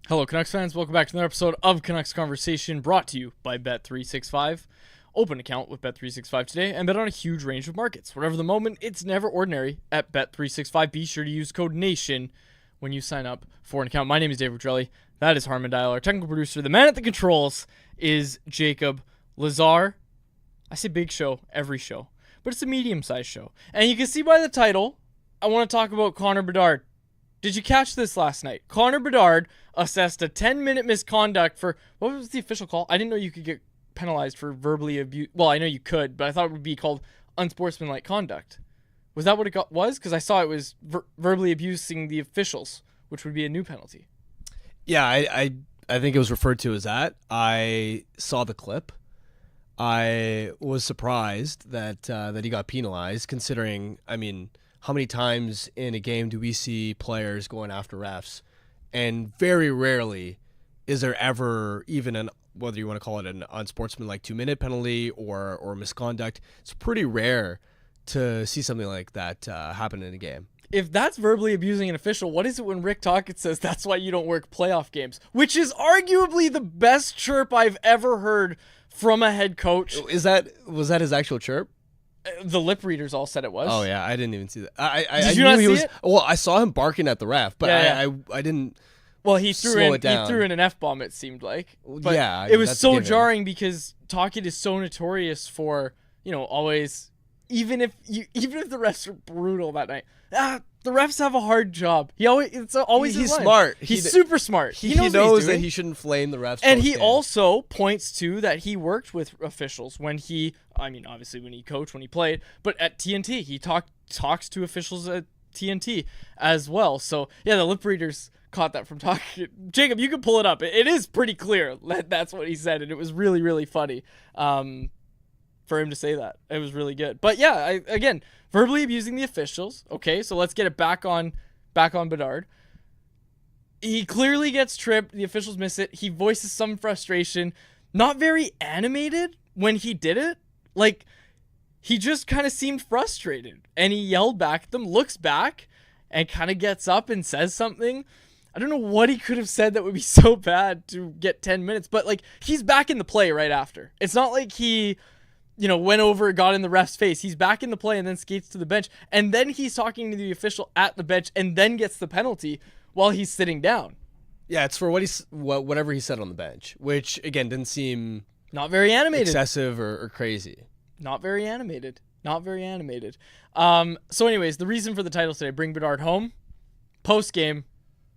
Hello, Canucks fans. Welcome back to another episode of Canucks Conversation, brought to you by Bet365. Open account with Bet365 today and bet on a huge range of markets. Whatever the moment, it's never ordinary at Bet365. Be sure to use code NATION when you sign up for an account. My name is Dave Rodrelli. That is Harman Dial. Our technical producer, the man at the controls, is Jacob Lazar. I say big show every show, but it's a medium-sized show. And you can see by the title, I want to talk about Connor Bedard. Did you catch this last night? Connor Bedard assessed a 10-minute misconduct for, what was the official call? I didn't know you could get penalized for verbally abuse. Well, I know you could, but I thought it would be called unsportsmanlike conduct. Was that what it was? Because I saw it was verbally abusing the officials, which would be a new penalty. Yeah, I think it was referred to as that. I saw the clip. I was surprised that he got penalized, considering, I mean, how many times in a game do we see players going after refs? And very rarely is there ever even whether you want to call it an unsportsmanlike 2-minute penalty or misconduct. It's pretty rare to see something like that happen in a game. If that's verbally abusing an official, what is it when Rick Tocchet says that's why you don't work playoff games? Which is arguably the best chirp I've ever heard from a head coach. Was that his actual chirp? The lip readers all said it was. Oh yeah, I didn't even see that. Did you not see it? Well, I saw him barking at the ref, but Yeah. I didn't. Well, he threw slow it down. He threw in an F-bomb. It seemed like. But yeah, it was that's so given. jarring because Tocchet is so notorious for, always, even if the refs are brutal that night. The refs have a hard job. It's always he's his line. smart. He's super smart. He knows knows that he shouldn't flame the refs. And he also points to that he worked with officials when obviously when he coached, when he played, but at TNT, he talks to officials at TNT as well. So yeah, the lip readers caught that from talking. Jacob, you can pull it up. It is pretty clear that that's what he said, and it was really, really funny for him to say that. It was really good. But yeah, again, verbally abusing the officials. Okay, so let's get it back on Bedard. He clearly gets tripped. The officials miss it. He voices some frustration. Not very animated when he did it. Like, he just kind of seemed frustrated. And he yelled back at them, looks back, and kind of gets up and says something. I don't know what he could have said that would be so bad to get 10 minutes. But, like, he's back in the play right after. It's not like he went over, got in the ref's face. He's back in the play and then skates to the bench. And then he's talking to the official at the bench and then gets the penalty while he's sitting down. Yeah, it's for whatever he said on the bench, which, again, didn't seem not very animated, excessive or crazy. Not very animated. So anyways, the reason for the title today, Bring Bedard Home, post-game.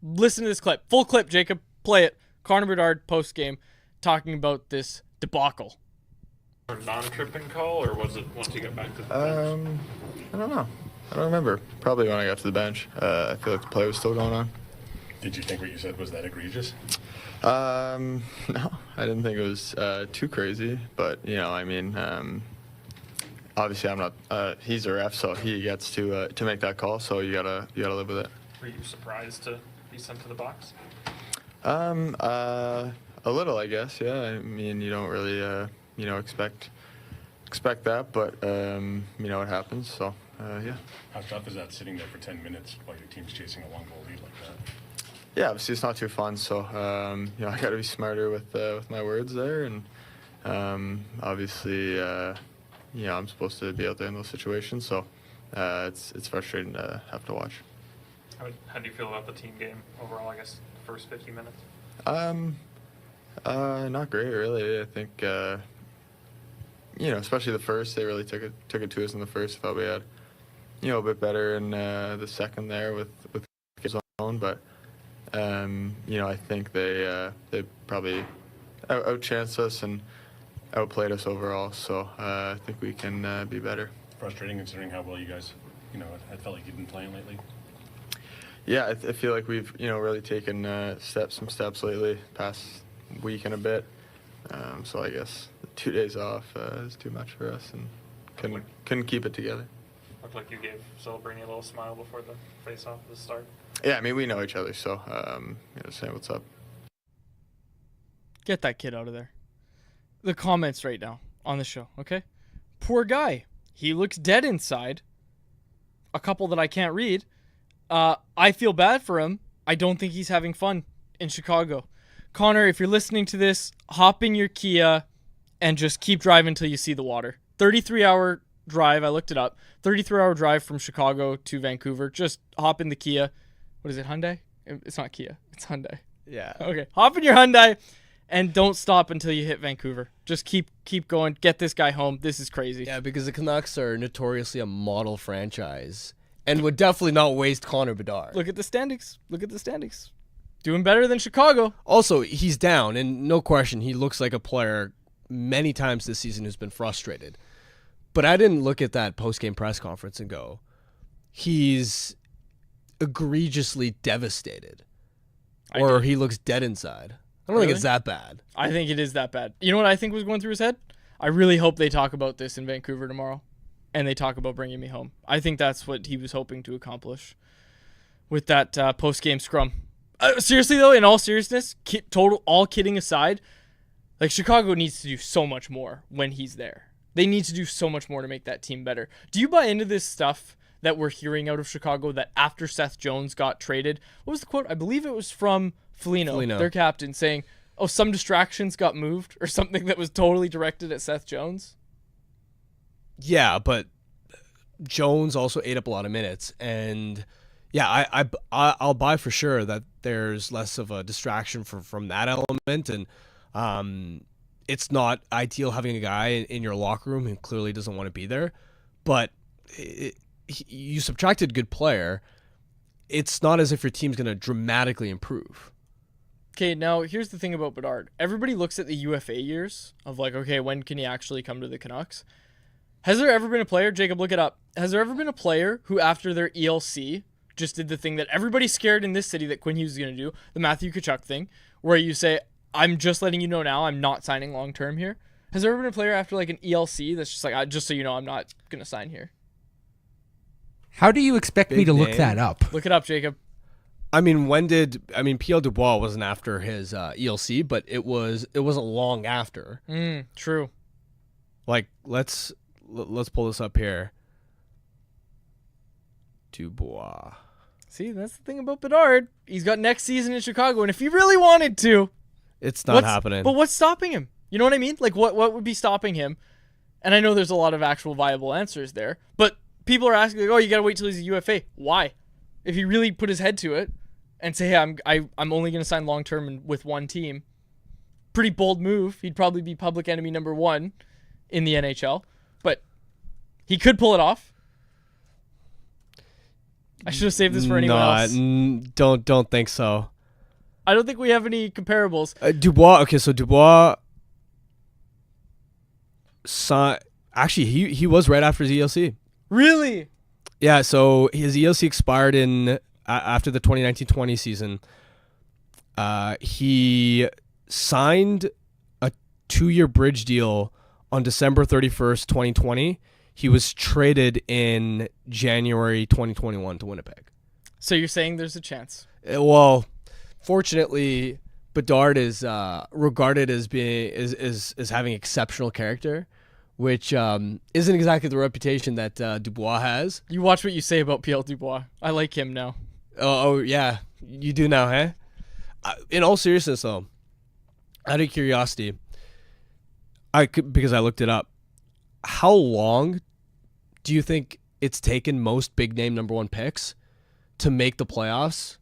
Listen to this clip. Full clip, Jacob. Play it. Connor Bedard, post-game, talking about this debacle. Non-tripping call, or was it once you got back to the bench? I don't know. I don't remember. Probably when I got to the bench. I feel like the play was still going on. Did you think what you said was that egregious? No, I didn't think it was too crazy. But obviously I'm not. He's a ref, so he gets to make that call. So you gotta live with it. Were you surprised to be sent to the box? A little, I guess. Yeah. I mean, you don't really expect that, but it happens. So yeah. How tough is that, sitting there for 10 minutes while your team's chasing a one goal lead like that? Yeah, obviously it's not too fun. So I got to be smarter with my words there, and obviously I'm supposed to be out there in those situations. So it's frustrating to have to watch. How do you feel about the team game overall? I guess the first 50 minutes. Not great, really. I think especially the first, they really took it to us in the first. I thought we had a bit better in the second there with his own, but I think they probably outchanced us and outplayed us overall. So I think we can be better. Frustrating considering how well you guys, I felt like you've been playing lately. Yeah, I feel like we've really taken some steps lately, past week and a bit. So I guess 2 days off is too much for us, and couldn't keep it together. Looked like you gave Silberny a little smile before the face-off at the start. Yeah, I mean, we know each other, so saying what's up. Get that kid out of there. The comments right now on the show, okay? Poor guy. He looks dead inside. A couple that I can't read. I feel bad for him. I don't think he's having fun in Chicago. Connor, if you're listening to this, hop in your Kia and just keep driving until you see the water. 33-hour drive. I looked it up. 33-hour drive from Chicago to Vancouver. Just hop in the Kia. What is it, Hyundai? It's not Kia. It's Hyundai. Yeah. Okay. Hop in your Hyundai and don't stop until you hit Vancouver. Just keep going. Get this guy home. This is crazy. Yeah, because the Canucks are notoriously a model franchise and would definitely not waste Connor Bedard. Look at the standings. Doing better than Chicago. Also, he's down, and no question, he looks like a player many times this season who's been frustrated. But I didn't look at that post-game press conference and go, he's egregiously devastated. Or he looks dead inside. I don't think it's that bad. I think it is that bad. You know what I think was going through his head? I really hope they talk about this in Vancouver tomorrow, and they talk about bringing me home. I think that's what he was hoping to accomplish with that post-game scrum. Seriously, though, in all seriousness, all kidding aside, like Chicago needs to do so much more when he's there. They need to do so much more to make that team better. Do you buy into this stuff that we're hearing out of Chicago that after Seth Jones got traded, what was the quote? I believe it was from Foligno, their captain, saying, oh, some distractions got moved or something that was totally directed at Seth Jones? Yeah, but Jones also ate up a lot of minutes, and yeah, I'll buy for sure that there's less of a distraction from that element, and it's not ideal having a guy in your locker room who clearly doesn't want to be there, but you subtracted a good player. It's not as if your team's going to dramatically improve. Okay, now here's the thing about Bedard. Everybody looks at the UFA years of like, okay, when can he actually come to the Canucks? Has there ever been a player, Jacob, look it up, has there ever been a player who after their ELC just did the thing that everybody's scared in this city that Quinn Hughes is going to do, the Matthew Tkachuk thing, where you say, I'm just letting you know now I'm not signing long-term here? Has there ever been a player after like an ELC that's just like, just so you know, I'm not going to sign here? How do you expect me to look that up? Look it up, Jacob. I mean, Pierre Dubois wasn't after his ELC, but it wasn't long after. True. Like, let's pull this up here. Dubois. See, that's the thing about Bedard. He's got next season in Chicago, and if he really wanted to, it's not happening. But what's stopping him? You know what I mean? Like, what would be stopping him? And I know there's a lot of actual viable answers there, but people are asking, like, oh, you got to wait till he's a UFA. Why? If he really put his head to it and say, hey, I'm only going to sign long-term with one team, pretty bold move. He'd probably be public enemy number one in the NHL, but he could pull it off. I should have saved this for anyone else. Don't think so. I don't think we have any comparables. Dubois. Okay, so Dubois. Actually, he was right after his ELC. Really? Yeah. So his ELC expired in after the 2019-20 season. He signed a 2-year bridge deal on December 31st, 2020. He was traded in January 2021 to Winnipeg. So you're saying there's a chance? Well, fortunately, Bedard is regarded as being is having exceptional character, which isn't exactly the reputation that Dubois has. You watch what you say about Pierre Dubois. I like him now. Oh yeah, you do now, huh? In all seriousness, though, out of curiosity, because I looked it up. How long do you think it's taken most big name number one picks to make the playoffs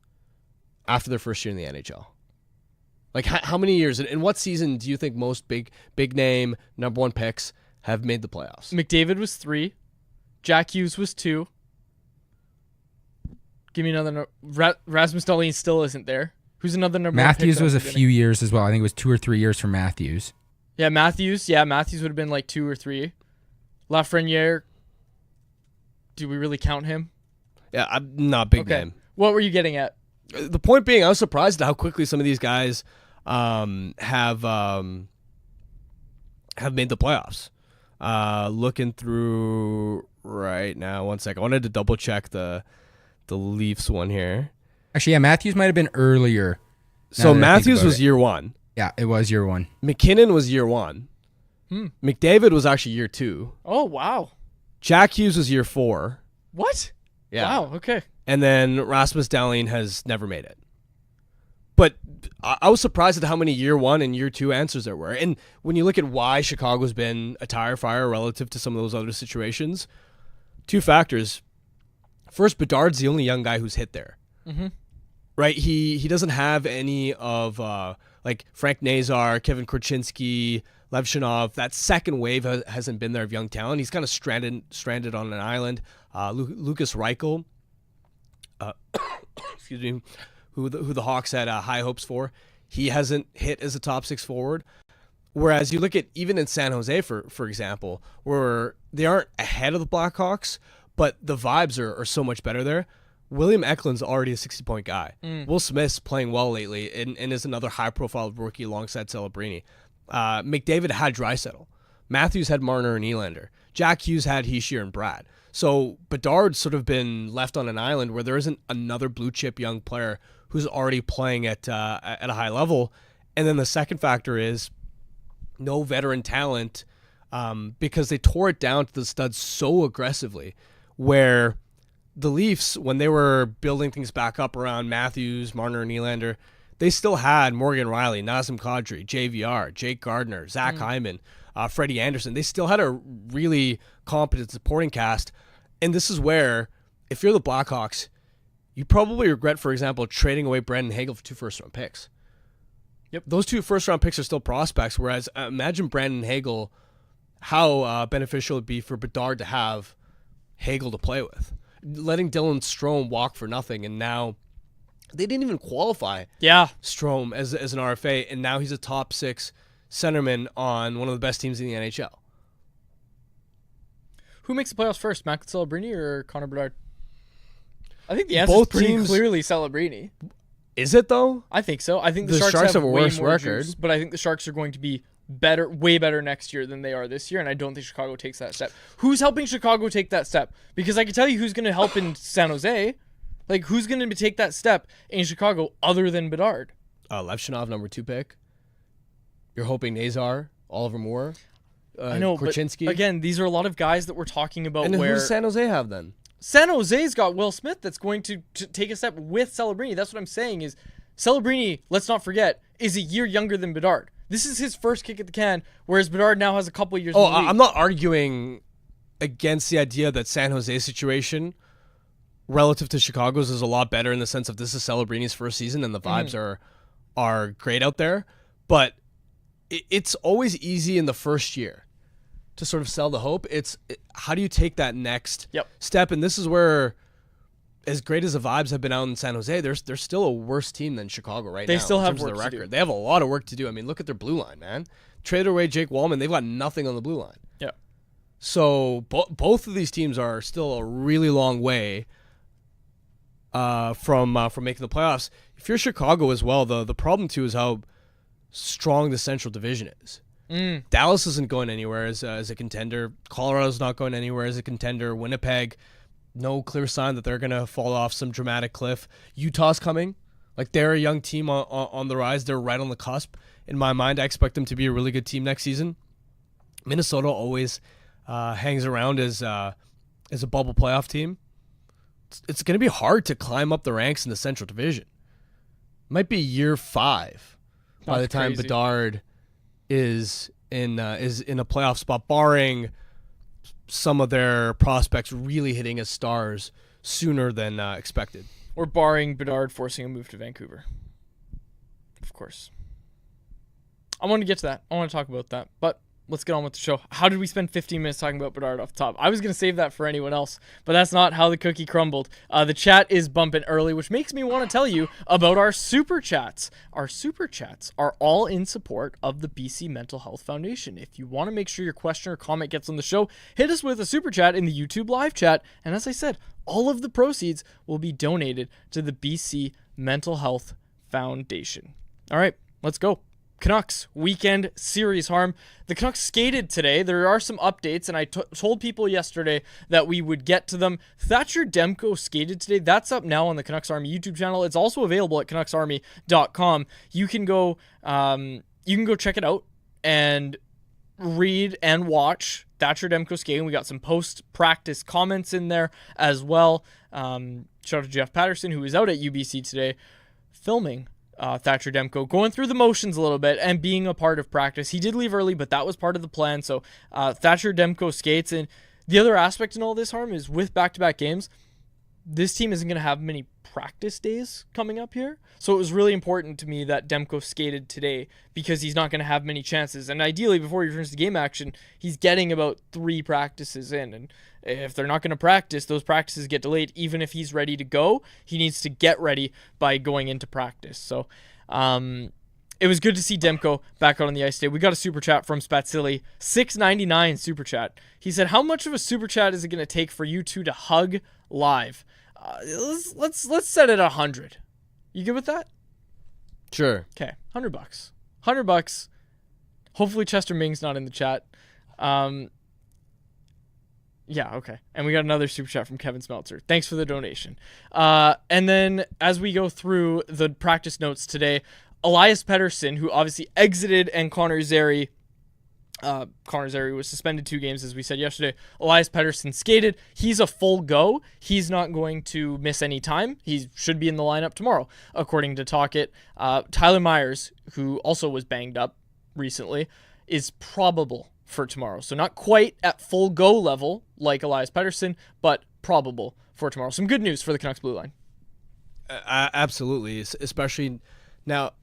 after their first year in the NHL? Like how many years? In what season do you think most big name number one picks have made the playoffs? McDavid was 3. Jack Hughes was 2. Give me another. Rasmus Dahlin still isn't there. Who's another number Matthews one pick was a few years as well. I think it was 2 or 3 years for Matthews. Yeah, Matthews. Yeah, Matthews would have been like 2 or 3. Lafreniere. Do we really count him? Yeah, I'm not big name. What were you getting at? The point being, I was surprised at how quickly some of these guys have made the playoffs. Looking through right now, 1 second. I wanted to double check the Leafs one here. Actually, yeah, Matthews might have been earlier. So Matthews was year 1. Yeah, it was year 1. McKinnon was year 1. McDavid was actually year 2. Oh, wow. Jack Hughes was year 4. What? Yeah. Wow, okay. And then Rasmus Dahlin has never made it. But I was surprised at how many year one and year two answers there were. And when you look at why Chicago's been a tire fire relative to some of those other situations, two factors. First, Bedard's the only young guy who's hit there. Mm-hmm. Right? He doesn't have any of like Frank Nazar, Kevin Korchinski, Levshinov. That second wave hasn't been there of young talent. He's kind of stranded on an island. Lucas Reichel, excuse me, who the Hawks had high hopes for. He hasn't hit as a top six forward. Whereas you look at even in San Jose, for example, where they aren't ahead of the Blackhawks, but the vibes are so much better there. William Eklund's already a 60-point guy. Will Smith's playing well lately and is another high-profile rookie alongside Celebrini. McDavid had Draisaitl. Matthews had Marner and Nylander. Jack Hughes had Hischier and Brad. So Bedard's sort of been left on an island where there isn't another blue-chip young player who's already playing at a high level. And then the second factor is no veteran talent because they tore it down to the studs so aggressively, where the Leafs, when they were building things back up around Matthews, Marner, and Nylander, they still had Morgan Riley, Nazem Kadri, JVR, Jake Gardner, Zach Hyman, Freddie Anderson. They still had a really competent supporting cast. And this is where, if you're the Blackhawks, you probably regret, for example, trading away Brandon Hagel for 2 first-round picks. Yep. Those 2 first-round picks are still prospects, whereas imagine Brandon Hagel, how beneficial it would be for Bedard to have Hagel to play with. Letting Dylan Strome walk for nothing, and now they didn't even qualify Strome as an RFA, and now he's a top 6 centerman on one of the best teams in the NHL. Who makes the playoffs first, Matt Celebrini or Connor Bedard? I think the answer is pretty clearly Celebrini. Is it, though? I think so. I think the Sharks have a worse record, juice, but I think the Sharks are going to be better, way better next year than they are this year, and I don't think Chicago takes that step. Who's helping Chicago take that step? Because I can tell you who's going to help in San Jose. Like, who's going to take that step in Chicago other than Bedard? Levshinov, number 2 pick. You're hoping Nazar, Oliver Moore, I know, Korchinski. But again, these are a lot of guys that we're talking about. And who does San Jose have then? San Jose's got Will Smith that's going to take a step with Celebrini. That's what I'm saying is Celebrini, let's not forget, is a year younger than Bedard. This is his first kick at the can, whereas Bedard now has a couple years in the league. I'm not arguing against the idea that San Jose's situation relative to Chicago's is a lot better in the sense of this is Celebrini's first season and the vibes are great out there. But it's always easy in the first year to sort of sell the hope. How do you take that next step? And this is where, as great as the vibes have been out in San Jose, they're still a worse team than Chicago right now. They still have in terms work of their to record. do. They have a lot of work to do. I mean, look at their blue line, man. Traded away Jake Wallman. They've got nothing on the blue line. Yeah. So both of these teams are still a really long way from making the playoffs. If you're Chicago as well, the problem too is how strong the Central Division is. Dallas isn't going anywhere as a contender. Colorado's not going anywhere as a contender. Winnipeg, no clear sign that they're going to fall off some dramatic cliff. Utah's coming. Like, they're a young team on the rise. They're right on the cusp. In my mind, I expect them to be a really good team next season. Minnesota always hangs around as a bubble playoff team. It's going to be hard to climb up the ranks in the Central Division. Might be year 5 by the time Bedard is in a playoff spot, barring some of their prospects really hitting as stars sooner than expected. Or barring Bedard forcing a move to Vancouver. Of course. I want to get to that. I want to talk about that. But let's get on with the show. How did we spend 15 minutes talking about Bedard off the top? I was going to save that for anyone else, but that's not how the cookie crumbled. The chat is bumping early, which makes me want to tell you about our super chats. Our super chats are all in support of the BC Mental Health Foundation. If you want to make sure your question or comment gets on the show, hit us with a super chat in the YouTube live chat. And as I said, all of the proceeds will be donated to the BC Mental Health Foundation. All right, let's go. Canucks weekend series, Harm. The Canucks skated today. There are some updates, and I told people yesterday that we would get to them. Thatcher Demko skated today. That's up now on the Canucks Army YouTube channel. It's also available at CanucksArmy.com. You can go check it out and read and watch Thatcher Demko skating. We got some post-practice comments in there as well. Shout out to Jeff Patterson, who was out at UBC today filming Thatcher Demko going through the motions a little bit and being a part of practice. He did leave early, but that was part of the plan. So Thatcher Demko skates. And the other aspect in all this, Harm, is with back-to-back games, this team isn't going to have many practice days coming up here. So it was really important to me that Demko skated today because he's not going to have many chances. And ideally, before he returns to game action, he's getting about 3 practices in. And if they're not going to practice, those practices get delayed. Even if he's ready to go, he needs to get ready by going into practice. So it was good to see Demko back out on the ice today. We got a super chat from Spatzilli, $6.99 super chat. He said, how much of a super chat is it going to take for you two to hug live? Let's set it at 100. You good with that? Sure. Okay, $100. $100. Hopefully Chester Ming's not in the chat. Yeah, okay. And we got another super chat from Kevin Smeltzer. Thanks for the donation. And then as we go through the practice notes today, Elias Pettersson, who obviously exited, and Connor Zary was suspended 2 games, as we said yesterday. Elias Pettersson skated. He's a full go. He's not going to miss any time. He should be in the lineup tomorrow, according to Talkit. Tyler Myers, who also was banged up recently, is probable for tomorrow. So not quite at full go level like Elias Pettersson, but probable for tomorrow. Some good news for the Canucks blue line. Absolutely, especially now.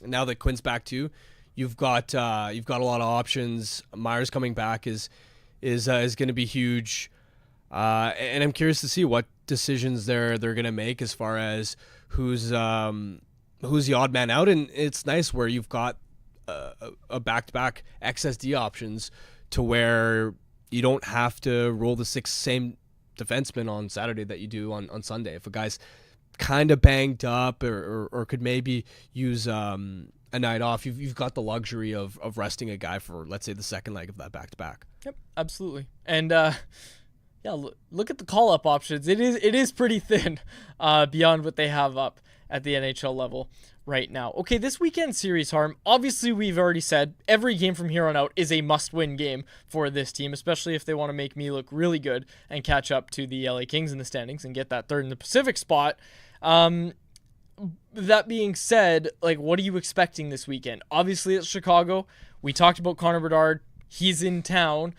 Now that Quinn's back too, you've got a lot of options. Myers coming back is going to be huge, and I'm curious to see what decisions they're going to make as far as who's the odd man out. And it's nice where you've got a back-to-back XSD options to where you don't have to roll the 6 same defensemen on Saturday that you do on Sunday. If a guy's kind of banged up or could maybe use a night off, you've got the luxury of resting a guy for, let's say, the second leg of that back-to-back. Yep, absolutely. And look at the call-up options. It is pretty thin beyond what they have up at the NHL level right now. Okay, this weekend series, Harm, obviously we've already said every game from here on out is a must-win game for this team, especially if they want to make me look really good and catch up to the LA Kings in the standings and get that 3rd in the Pacific spot. That being said, like, what are you expecting this weekend? Obviously it's Chicago. We talked about Connor Bedard. He's in town.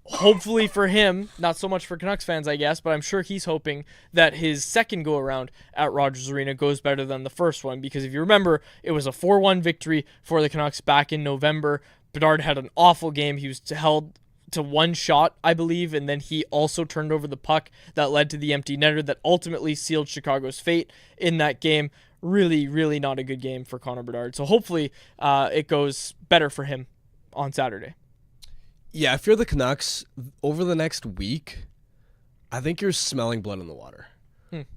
Hopefully for him, not so much for Canucks fans, I guess, but I'm sure he's hoping that his second go-around at Rogers Arena goes better than the first one, because if you remember, it was a 4-1 victory for the Canucks back in November. Bedard had an awful game. He was held to 1 shot, I believe, and then he also turned over the puck that led to the empty netter that ultimately sealed Chicago's fate in that game. Really, really not a good game for Connor Bedard. So hopefully it goes better for him on Saturday. Yeah, if you're the Canucks, over the next week, I think you're smelling blood in the water.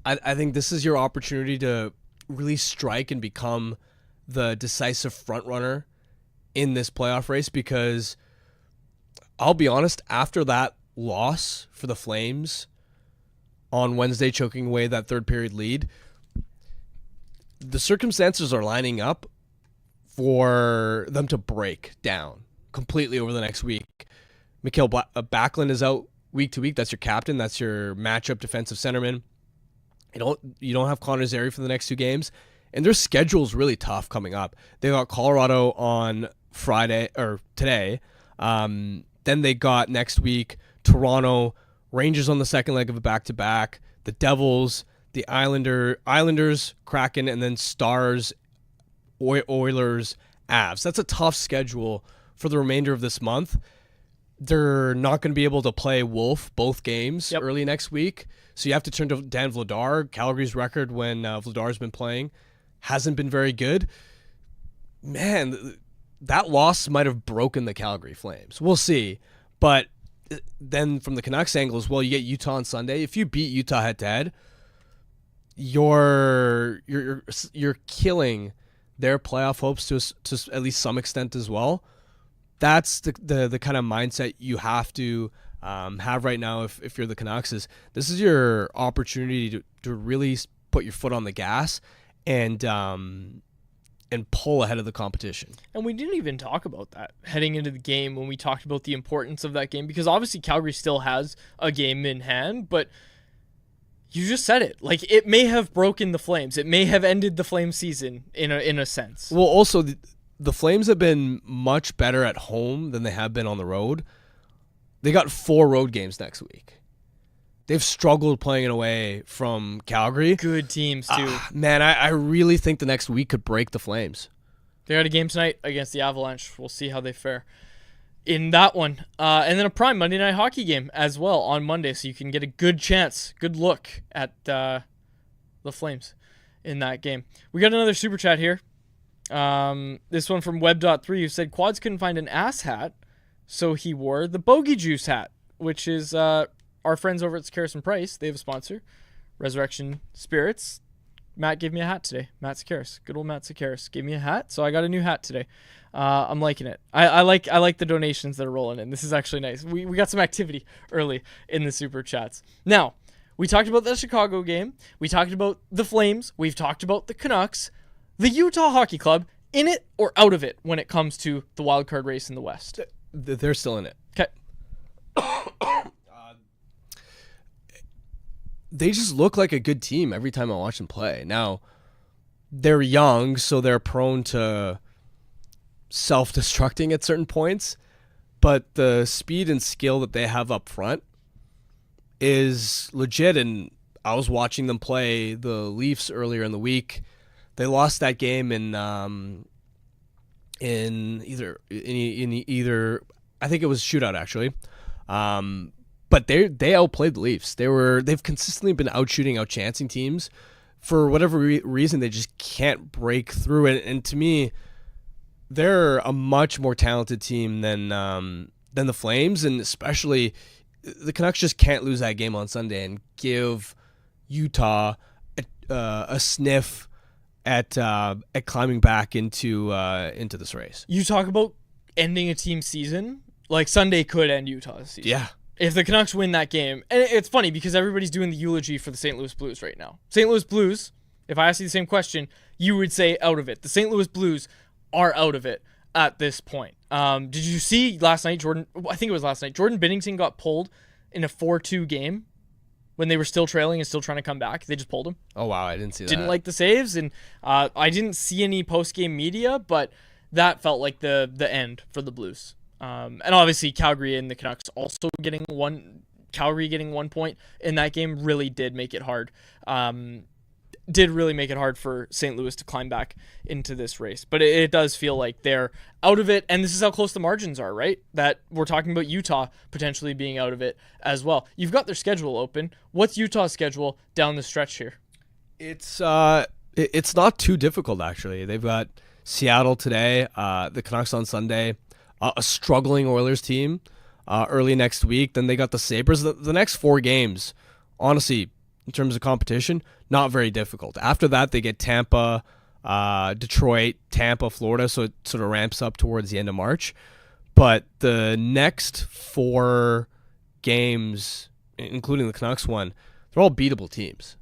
I think this is your opportunity to really strike and become the decisive front runner in this playoff race, because I'll be honest, after that loss for the Flames on Wednesday, choking away that 3rd period lead, the circumstances are lining up for them to break down completely over the next week. Mikhail Backlund is out week to week. That's your captain. That's your matchup defensive centerman. You don't have Connor Zary for the next 2 games, and their schedule's really tough coming up. They got Colorado on Friday or today. Then they got next week Toronto, Rangers on the second leg of a back-to-back, the Devils, the Islanders, Kraken, and then Stars, Oilers, Avs. That's a tough schedule for the remainder of this month. They're not going to be able to play Wolf both games early next week, so you have to turn to Dan Vladar. Calgary's record when Vladar's been playing hasn't been very good. Man, that loss might have broken the Calgary Flames. We'll see. But then from the Canucks angle as well, you get Utah on Sunday. If you beat Utah head-to-head, you're killing their playoff hopes to at least some extent as well. That's the kind of mindset you have to have right now if you're the Canucks. This is your opportunity to really put your foot on the gas and pull ahead of the competition. And we didn't even talk about that heading into the game when we talked about the importance of that game, because obviously Calgary still has a game in hand, but You just said it. Like, it may have broken the Flames. It may have ended the Flames season in a sense. Well, also, the Flames have been much better at home than they have been on the road. They got 4 road games next week. They've struggled playing away from Calgary. Good teams, too. Man, I really think the next week could break the Flames. They got a game tonight against the Avalanche. We'll see how they fare in that one. And then a prime Monday night hockey game as well on Monday, so you can get a good look at the Flames in that game. We got another super chat here. This one from Web.3, who said Quads couldn't find an ass hat, so he wore the Bogey Juice hat, which is our friends over at Sakaris and Price. They have a sponsor, Resurrection Spirits. Matt gave me a hat today. Matt Sakaris. Good old Matt Sakaris gave me a hat, so I got a new hat today. I'm liking it. I like the donations that are rolling in. This is actually nice. We got some activity early in the super chats. Now, we talked about the Chicago game. We talked about the Flames. We've talked about the Canucks. The Utah Hockey Club, in it or out of it when it comes to the wild card race in the West? They're still in it. Okay. They just look like a good team every time I watch them play. Now, they're young, so they're prone to self-destructing at certain points, but the speed and skill that they have up front is legit, and I was watching them play the Leafs earlier in the week. They lost that game in either I think it was shootout actually. But they outplayed the Leafs. They've consistently been outchancing teams. For whatever reason, they just can't break through. And to me, they're a much more talented team than the Flames, and especially the Canucks just can't lose that game on Sunday and give Utah a sniff at climbing back into this race. You talk about ending a team season. Like, Sunday could end Utah's season. Yeah. If the Canucks win that game, and it's funny because everybody's doing the eulogy for the St. Louis Blues right now. St. Louis Blues, if I asked you the same question, you would say out of it. The St. Louis Blues are out of it at this point. Did you see last night, Jordan? I think it was last night. Jordan Binnington got pulled in a 4-2 game when they were still trailing and still trying to come back. They just pulled him. Oh, wow. I didn't see that. Didn't like the saves, and I didn't see any post-game media, but that felt like the end for the Blues. And obviously Calgary and the Canucks also getting 1 point in that game really did make it hard. Did really make it hard for St. Louis to climb back into this race. But it does feel like they're out of it, and this is how close the margins are, right? That we're talking about Utah potentially being out of it as well. You've got their schedule open. What's Utah's schedule down the stretch here? It's not too difficult, actually. They've got Seattle today, the Canucks on Sunday, a struggling Oilers team early next week. Then they got the Sabres. The next 4 games, honestly, in terms of competition, not very difficult. After that, they get Tampa, Detroit, Tampa, Florida, so it sort of ramps up towards the end of March. But the next 4 games, including the Canucks one, they're all beatable teams.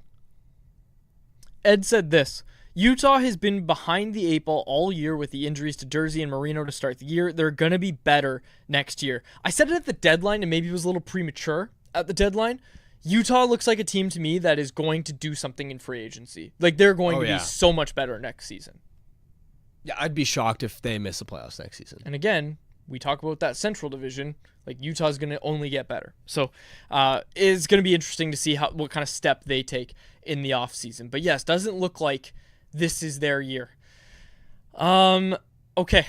Ed said this: Utah has been behind the 8 ball all year with the injuries to Jersey and Marino to start the year. They're going to be better next year. I said it at the deadline, and maybe it was a little premature at the deadline. Utah looks like a team to me that is going to do something in free agency. Like, they're going to be so much better next season. Yeah, I'd be shocked if they miss the playoffs next season. And again, we talk about that Central Division. Like, Utah's going to only get better. So it's going to be interesting to see what kind of step they take in the offseason. But yes, doesn't look like this is their year. Okay.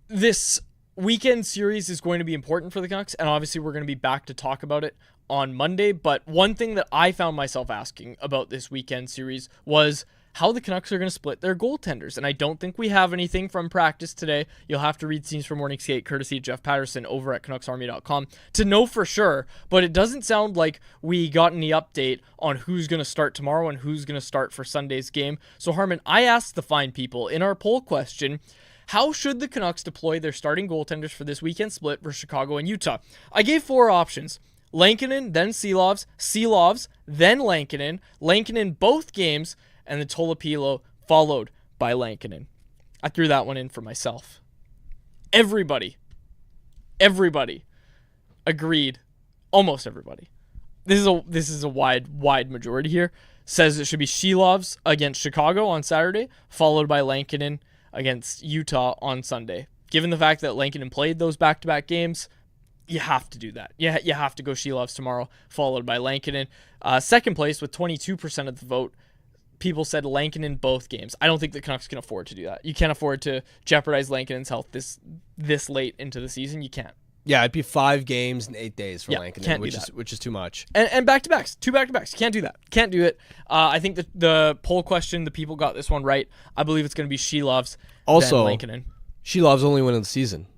This weekend series is going to be important for the Canucks, and obviously we're going to be back to talk about it on Monday. But one thing that I found myself asking about this weekend series was how the Canucks are going to split their goaltenders. And I don't think we have anything from practice today. You'll have to read Scenes from Morning Skate, courtesy of Jeff Patterson over at CanucksArmy.com to know for sure. But it doesn't sound like we got any update on who's going to start tomorrow and who's going to start for Sunday's game. So Harman, I asked the fine people in our poll question, how should the Canucks deploy their starting goaltenders for this weekend split for Chicago and Utah? I gave 4 options. Lankinen, then Seelovs, then Lankinen both games, and then Tolopilo followed by Lankinen. I threw that one in for myself. Everybody agreed, almost everybody, this is a wide majority here, says it should be Shilovs against Chicago on Saturday, followed by Lankinen against Utah on Sunday. Given the fact that Lankinen played those back-to-back games, you have to do that. Yeah, you have to go Shilovs tomorrow, followed by Lankinen. Second place with 22% of the vote. People said Lankinen both games. I don't think the Canucks can afford to do that. You can't afford to jeopardize Lankinen's health this late into the season. You can't. Yeah, it'd be 5 games in 8 days for Lankinen, can't which is too much. And back-to-backs, 2 back-to-backs. You can't do that. Can't do it. I think the poll question, the people got this one right. I believe it's going to be Shilovs, also, then Lankinen. Shilov's only win of the season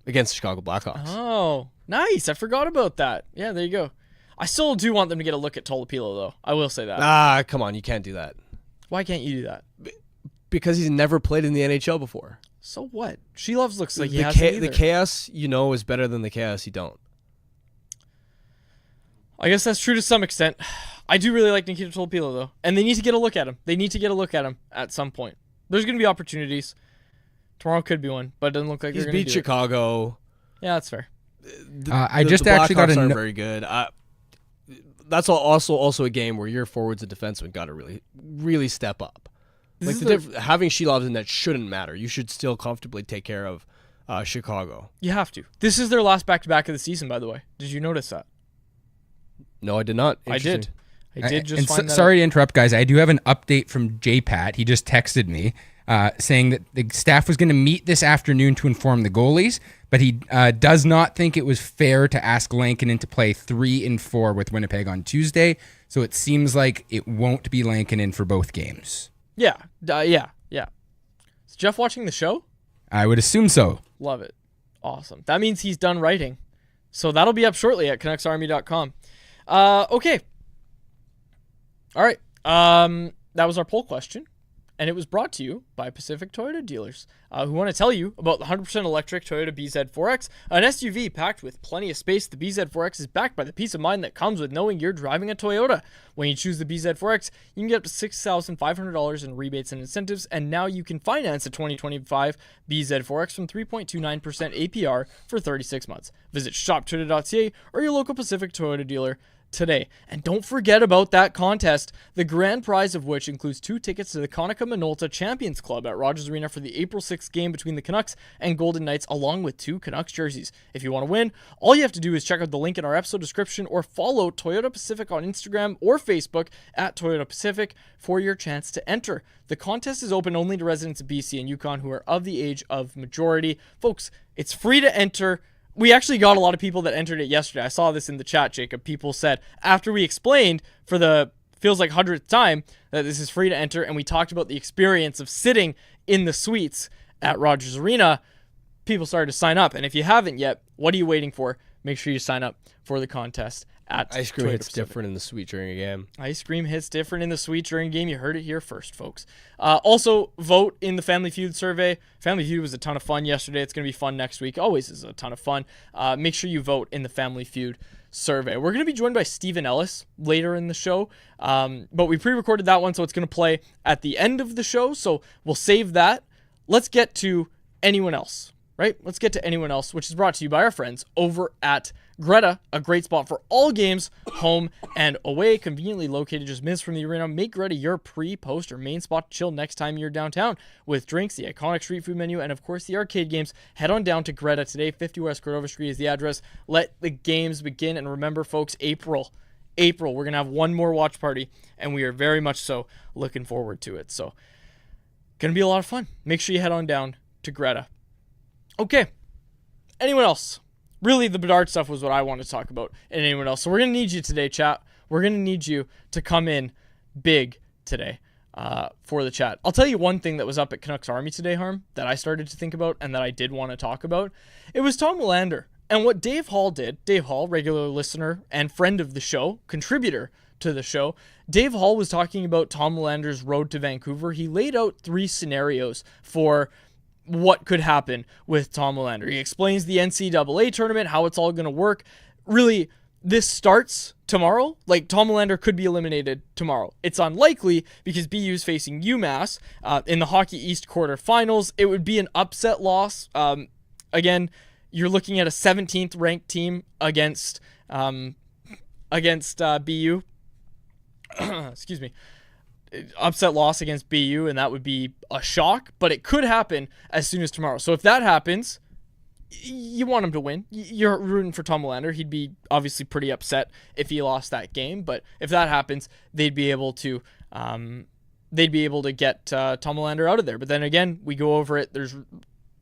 against the Chicago Blackhawks. Oh, nice. I forgot about that. Yeah, there you go. I still do want them to get a look at Tolopilo, though. I will say that. Come on. You can't do that. Why can't you do that? Because he's never played in the NHL before. So what? Shilovs looks like he the hasn't either. The chaos is better than the chaos you don't. I guess that's true to some extent. I do really like Nikita Tolopilo, though. And they need to get a look at him. They need to get a look at him at some point. There's going to be opportunities. Tomorrow could be one, but it doesn't look like he's they're going to beat Chicago. Yeah, that's fair. I just actually got aren't very good. That's also a game where your forwards and defensemen got to really step up. Like having Shilovs in that shouldn't matter. You should still comfortably take care of Chicago. You have to. This is their last back-to-back of the season, by the way. Did you notice that? No, I did not. I did. I did just find that sorry to interrupt, guys. I do have an update from JPat. He just texted me saying that the staff was going to meet this afternoon to inform the goalies, but he does not think it was fair to ask Lankinen to play 3 and 4 with Winnipeg on Tuesday, so it seems like it won't be Lankinen for both games. Yeah. Is Jeff watching the show? I would assume so. Love it. Awesome. That means he's done writing. So that'll be up shortly at CanucksArmy.com. Okay. All right. That was our poll question. And it was brought to you by Pacific Toyota dealers, who want to tell you about the 100% electric Toyota BZ4X, an SUV packed with plenty of space. The BZ4X is backed by the peace of mind that comes with knowing you're driving a Toyota. When you choose the BZ4X, you can get up to $6,500 in rebates and incentives, and now you can finance a 2025 BZ4X from 3.29% APR for 36 months. Visit shoptoyota.ca or your local Pacific Toyota dealer today. And don't forget about that contest, the grand prize of which includes 2 tickets to the Konica Minolta Champions Club at Rogers Arena for the April 6th game between the Canucks and Golden Knights, along with 2 Canucks jerseys. If you want to win, all you have to do is check out the link in our episode description or follow Toyota Pacific on Instagram or Facebook at Toyota Pacific for your chance to enter. The contest is open only to residents of BC and Yukon who are of the age of majority. Folks, it's free to enter. We actually got a lot of people that entered it yesterday. I saw this in the chat, Jacob. People said, after we explained for the feels like 100th time that this is free to enter, and we talked about the experience of sitting in the suites at Rogers Arena, people started to sign up. And if you haven't yet, what are you waiting for? Make sure you sign up for the contest at Ice cream Toyota hits Pacific. different in the suite during a game. Ice cream hits different in the suite during a game. You heard it here first, folks. Also, vote in the Family Feud survey. Family Feud was a ton of fun yesterday. It's going to be fun next week. Always is a ton of fun. Make sure you vote in the Family Feud survey. We're going to be joined by Stephen Ellis later in the show, but we pre-recorded that one, so it's going to play at the end of the show, so we'll save that. Let's get to anyone else, right? Let's get to anyone else, which is brought to you by our friends over at Greta, a great spot for all games, home and away, conveniently located just minutes from the arena. Make Greta your pre, post, or main spot to chill next time you're downtown. With drinks, the iconic street food menu, and of course the arcade games, head on down to Greta today. 50 West Cordova Street is the address. Let the games begin, and remember, folks, April, we're going to have one more watch party, and we are very much so looking forward to it. So, going to be a lot of fun. Make sure you head on down to Greta. Okay, anyone else? Really, the Bedard stuff was what I wanted to talk about, and anyone else. So we're going to need you today, chat. We're going to need you to come in big today for the chat. I'll tell you one thing that was up at Canucks Army today, Harm, that I started to think about and that I did want to talk about. It was Tom Willander. And what Dave Hall did, Dave Hall, regular listener and friend of the show, contributor to the show, Dave Hall was talking about Tom Willander's road to Vancouver. He laid out 3 scenarios for what could happen with Tom Willander. He explains the NCAA tournament, how it's all going to work. Really, this starts tomorrow. Like, Tom Willander could be eliminated tomorrow. It's unlikely because BU is facing UMass in the Hockey East quarterfinals. It would be an upset loss. Again, you're looking at a 17th ranked team against against BU. Excuse me. Upset loss against BU, and that would be a shock, but it could happen as soon as tomorrow. So if that happens, you want him to win. You're rooting for Tom Willander. He'd be obviously pretty upset if he lost that game, but if that happens, they'd be able to get Tom Willander out of there. But then again, we go over it. There's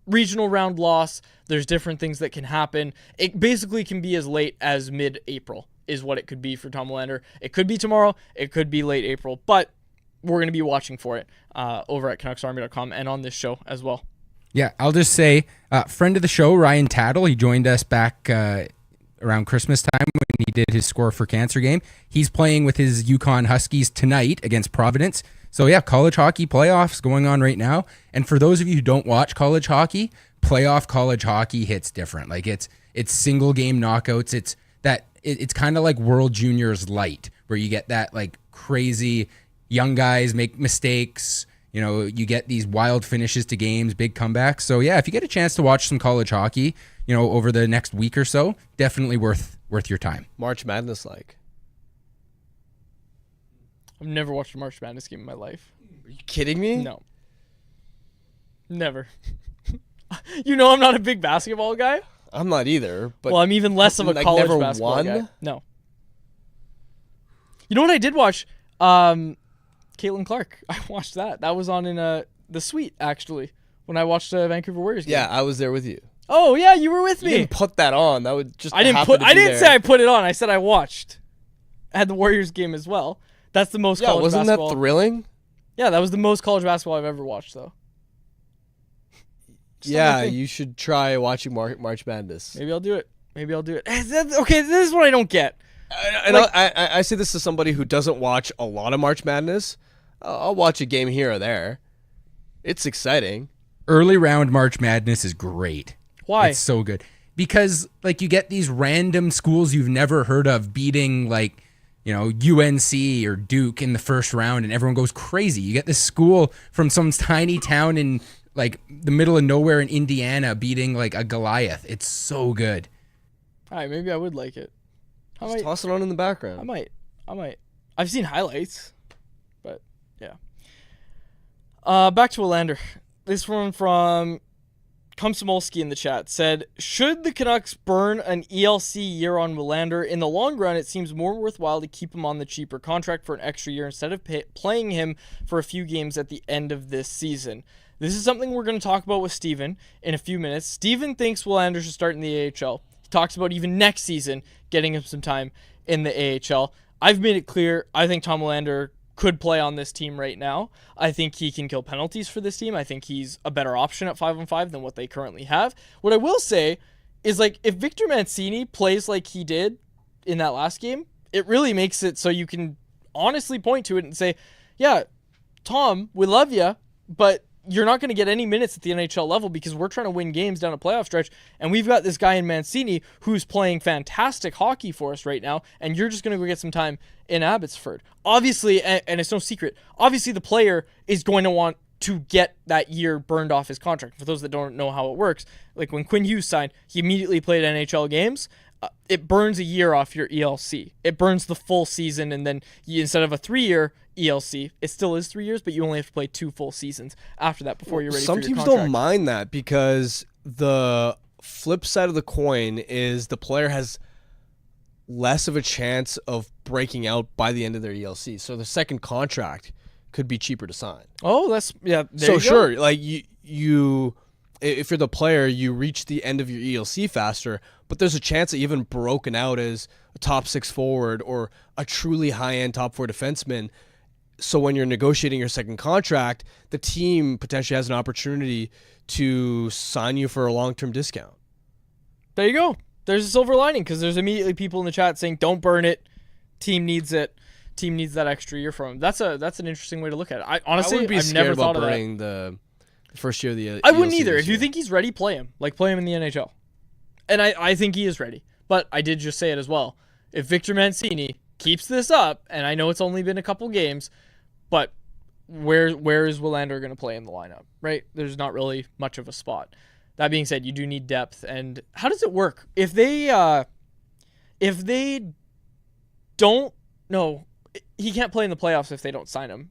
regional round loss. There's different things that can happen. It basically can be as late as mid-April is what it could be for Tom Willander. It could be tomorrow. It could be late April, but we're going to be watching for it over at CanucksArmy.com and on this show as well. Yeah, I'll just say, friend of the show, Ryan Tattle, he joined us back around Christmas time when he did his Score for Cancer game. He's playing with his Yukon Huskies tonight against Providence. So yeah, college hockey playoffs going on right now. And for those of you who don't watch college hockey, playoff college hockey hits different. Like it's single game knockouts. It's kind of like World Juniors light, where you get that like crazy young guys make mistakes. You know, you get these wild finishes to games, big comebacks. So yeah, if you get a chance to watch some college hockey, you know, over the next week or so, definitely worth your time. March Madness like. I've never watched a March Madness game in my life. Are you kidding me? No. Never. You know I'm not a big basketball guy. I'm not either. But well, I'm even less of a college never basketball won? guy. No. You know what I did watch? Caitlin Clark. I watched that. That was on in the suite, actually, when I watched the Vancouver Warriors game. Yeah, I was there with you. Oh, yeah, you were with You me. didn't put that on. That would just I didn't say I put it on. I said I watched. I had the Warriors game as well. That's the most college wasn't basketball. that thrilling? Yeah, that was the most college basketball I've ever watched, though. Yeah, you should try watching March Madness. Maybe I'll do it. Okay, this is what I don't get. I say this to somebody who doesn't watch a lot of March Madness. I'll watch a game here or there. It's exciting. Early round March Madness is great. Why? It's so good. Because like you get these random schools you've never heard of beating like, you know, UNC or Duke in the first round and everyone goes crazy. You get this school from some tiny town in like the middle of nowhere in Indiana beating like a Goliath. It's so good. All right, maybe I would like it. Just toss it on in the background. I might. I've seen highlights, but yeah. Back to Willander. This one from Komsomolski in the chat said, should the Canucks burn an ELC year on Willander? In the long run, it seems more worthwhile to keep him on the cheaper contract for an extra year instead of playing him for a few games at the end of this season. This is something we're going to talk about with Steven in a few minutes. Steven thinks Willander should start in the AHL. He talks about even next season getting him some time in the AHL. I've made it clear I think Tom Willander could play on this team right now. I think he can kill penalties for this team. I think he's a better option at 5-on-5 than what they currently have. What I will say is, like, if Victor Mancini plays like he did in that last game, it really makes it so you can honestly point to it and say, yeah, Tom, we love you, but you're not going to get any minutes at the NHL level because we're trying to win games down a playoff stretch, and we've got this guy in Mancini who's playing fantastic hockey for us right now, and you're just going to go get some time in Abbotsford. Obviously, and it's no secret, obviously the player is going to want to get that year burned off his contract. For those that don't know how it works, like when Quinn Hughes signed, he immediately played NHL games. It burns a year off your ELC. It burns the full season, and then instead of a 3-year ELC, it still is 3 years, but you only have to play 2 full seasons after that before you're ready for your contract. Some teams don't mind that because the flip side of the coin is the player has less of a chance of breaking out by the end of their ELC. So the second contract could be cheaper to sign. Oh, that's, yeah. So sure, like you if you're the player, you reach the end of your ELC faster, but there's a chance that you haven't broken out as a top 6 forward or a truly high-end top 4 defenseman. So when you're negotiating your second contract, the team potentially has an opportunity to sign you for a long-term discount. There you go. There's a silver lining because there's immediately people in the chat saying, don't burn it. Team needs it. Team needs that extra year from him. That's an interesting way to look at it. Honestly, I've never thought of that. Burning the first year of the I wouldn't either. If you think he's ready, play him. Like, play him in the NHL. And I think he is ready. But I did just say it as well. If Victor Mancini keeps this up, and I know it's only been a couple games, but where is Willander going to play in the lineup, right? There's not really much of a spot. That being said, you do need depth. And how does it work? If they don't know. He can't play in the playoffs if they don't sign him.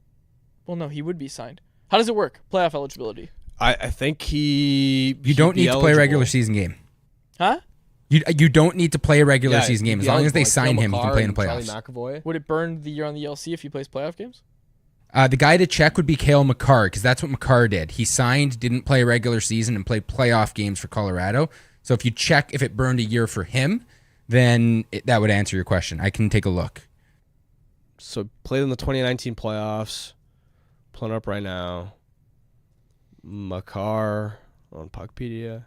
Well, no, he would be signed. How does it work? Playoff eligibility. I think You don't need to play a regular season game. Huh? You don't need to play a regular season game. As long as they sign him, he can play in the playoffs. McAvoy. Would it burn the year on the ELC if he plays playoff games? The guy to check would be Cale Makar, because that's what Makar did. He signed, didn't play a regular season, and played playoff games for Colorado. So if you check if it burned a year for him, then that would answer your question. I can take a look. So played in the 2019 playoffs. Pulling up right now. Makar on Puckpedia.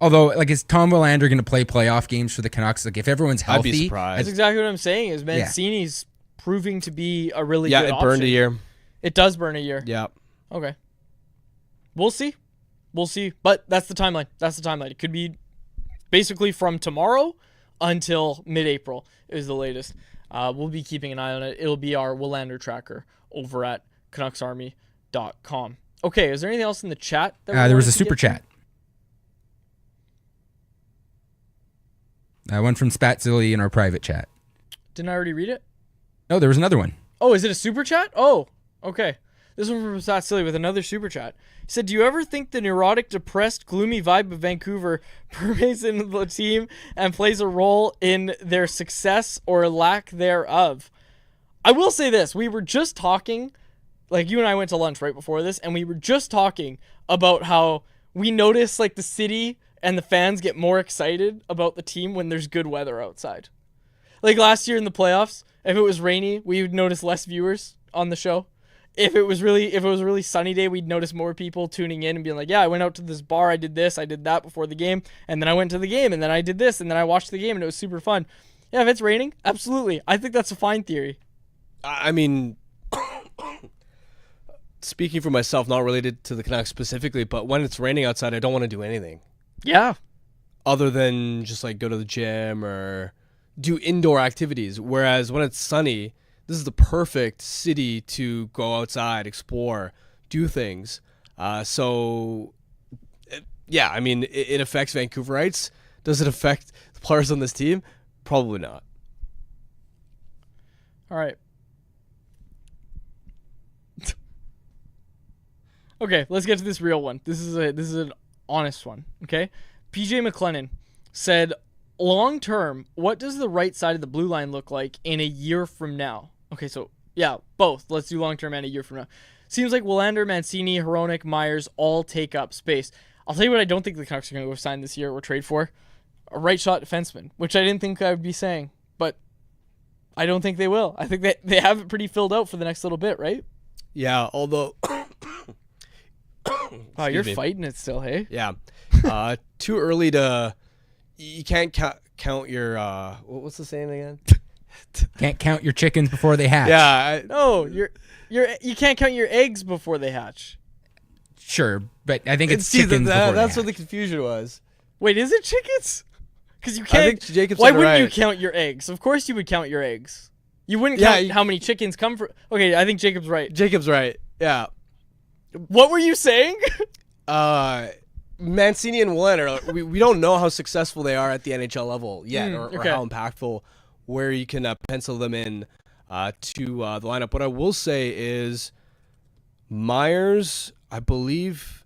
Although, like, is Tom Willander going to play playoff games for the Canucks? Like, if everyone's healthy, I'd be surprised. That's exactly what I'm saying. Is Mancini's proving to be a really good option. Yeah, it burned a year. It does burn a year. Yeah. Okay. We'll see. But that's the timeline. It could be basically from tomorrow until mid-April is the latest. We'll be keeping an eye on it. It'll be our Willander tracker over at CanucksArmy.com. Okay, is there anything else in the chat? There was a super chat. One from Spatzilly in our private chat. Didn't I already read it? No, there was another one. Oh, is it a super chat? Oh, okay. This one from Spatzilly with another super chat. He said, do you ever think the neurotic, depressed, gloomy vibe of Vancouver permeates into the team and plays a role in their success or lack thereof? I will say this. We were just talking, like you and I went to lunch right before this, and we were just talking about how we notice like the city and the fans get more excited about the team when there's good weather outside. Like last year in the playoffs, if it was rainy, we would notice less viewers on the show. If it was a really sunny day, we'd notice more people tuning in and being like, yeah, I went out to this bar, I did this, I did that before the game, and then I went to the game, and then I did this, and then I watched the game, and it was super fun. Yeah, if it's raining, absolutely. I think that's a fine theory. I mean, speaking for myself, not related to the Canucks specifically, but when it's raining outside, I don't want to do anything. Yeah. Other than just like go to the gym or do indoor activities. Whereas when it's sunny, this is the perfect city to go outside, explore, do things. So, I mean, it affects Vancouverites. Does it affect the players on this team? Probably not. All right. Okay, let's get to this real one. This is an honest one, okay? PJ McLennan said, long term, what does the right side of the blue line look like in a year from now? Okay, so yeah, both. Let's do long term and a year from now. Seems like Willander, Mancini, Hronek, Myers all take up space. I'll tell you what I don't think the Canucks are going to go sign this year or trade for. A right shot defenseman, which I didn't think I would be saying, but I don't think they will. I think that they have it pretty filled out for the next little bit, right? Yeah, although... Wow, you're fighting it still, hey? Yeah. Too early to... You can't count your... what's the saying again? Can't count your chickens before they hatch. Yeah. No, you can't count your eggs before they hatch. Sure, but I think it's chickens before they That's what hatch. the confusion was. Wait, is it chickens? Because you can't... I think Jacob's Why wouldn't right. you count your eggs? Of course you would count your eggs. You wouldn't Yeah, count how many chickens come from... Okay, I think Jacob's right. Jacob's right. Yeah. What were you saying? Mancini and Willander, we don't know how successful they are at the NHL level yet, or okay. how impactful, where you can pencil them in to the lineup. What I will say is Myers, I believe...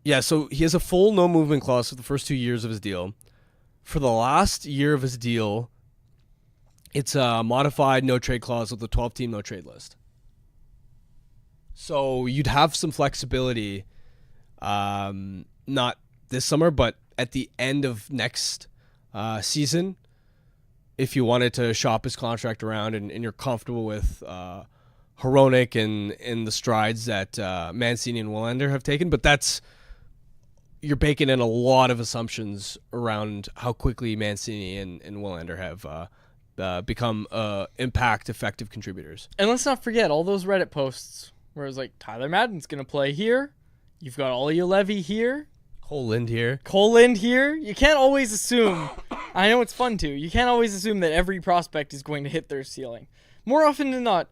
Yeah, so he has a full no movement clause for the first 2 years of his deal. For the last year of his deal, it's a modified no trade clause with the 12-team no trade list. So you'd have some flexibility, not this summer, but at the end of next season, if you wanted to shop his contract around and you're comfortable with Hronek and the strides that Mancini and Willander have taken. But you're baking in a lot of assumptions around how quickly Mancini and Willander have become impact effective contributors. And let's not forget all those Reddit posts where it was like, Tyler Madden's going to play here. You've got Ollie Levy here. Cole Lind here. You can't always assume. I know it's fun too. You can't always assume that every prospect is going to hit their ceiling. More often than not,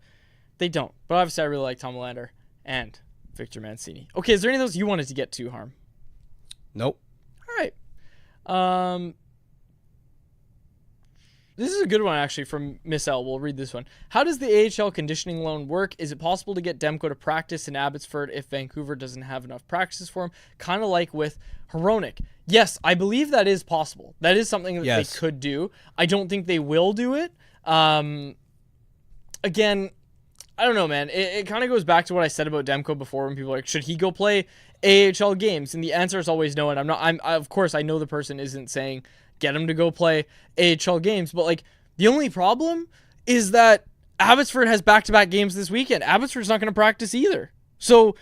they don't. But obviously, I really like Tom Willander and Victor Mancini. Okay, is there any of those you wanted to get to, Harm? Nope. All right. This is a good one, actually, from Miss L. We'll read this one. How does the AHL conditioning loan work? Is it possible to get Demko to practice in Abbotsford if Vancouver doesn't have enough practices for him? Kind of like with Hronek. Yes, I believe that is possible. That is something that they could do. I don't think they will do it. Again, I don't know, man. It kind of goes back to what I said about Demko before when people are like, should he go play AHL games? And the answer is always no. And of course, I know the person isn't saying get him to go play AHL games. But, like, the only problem is that Abbotsford has back-to-back games this weekend. Abbotsford's not going to practice either. So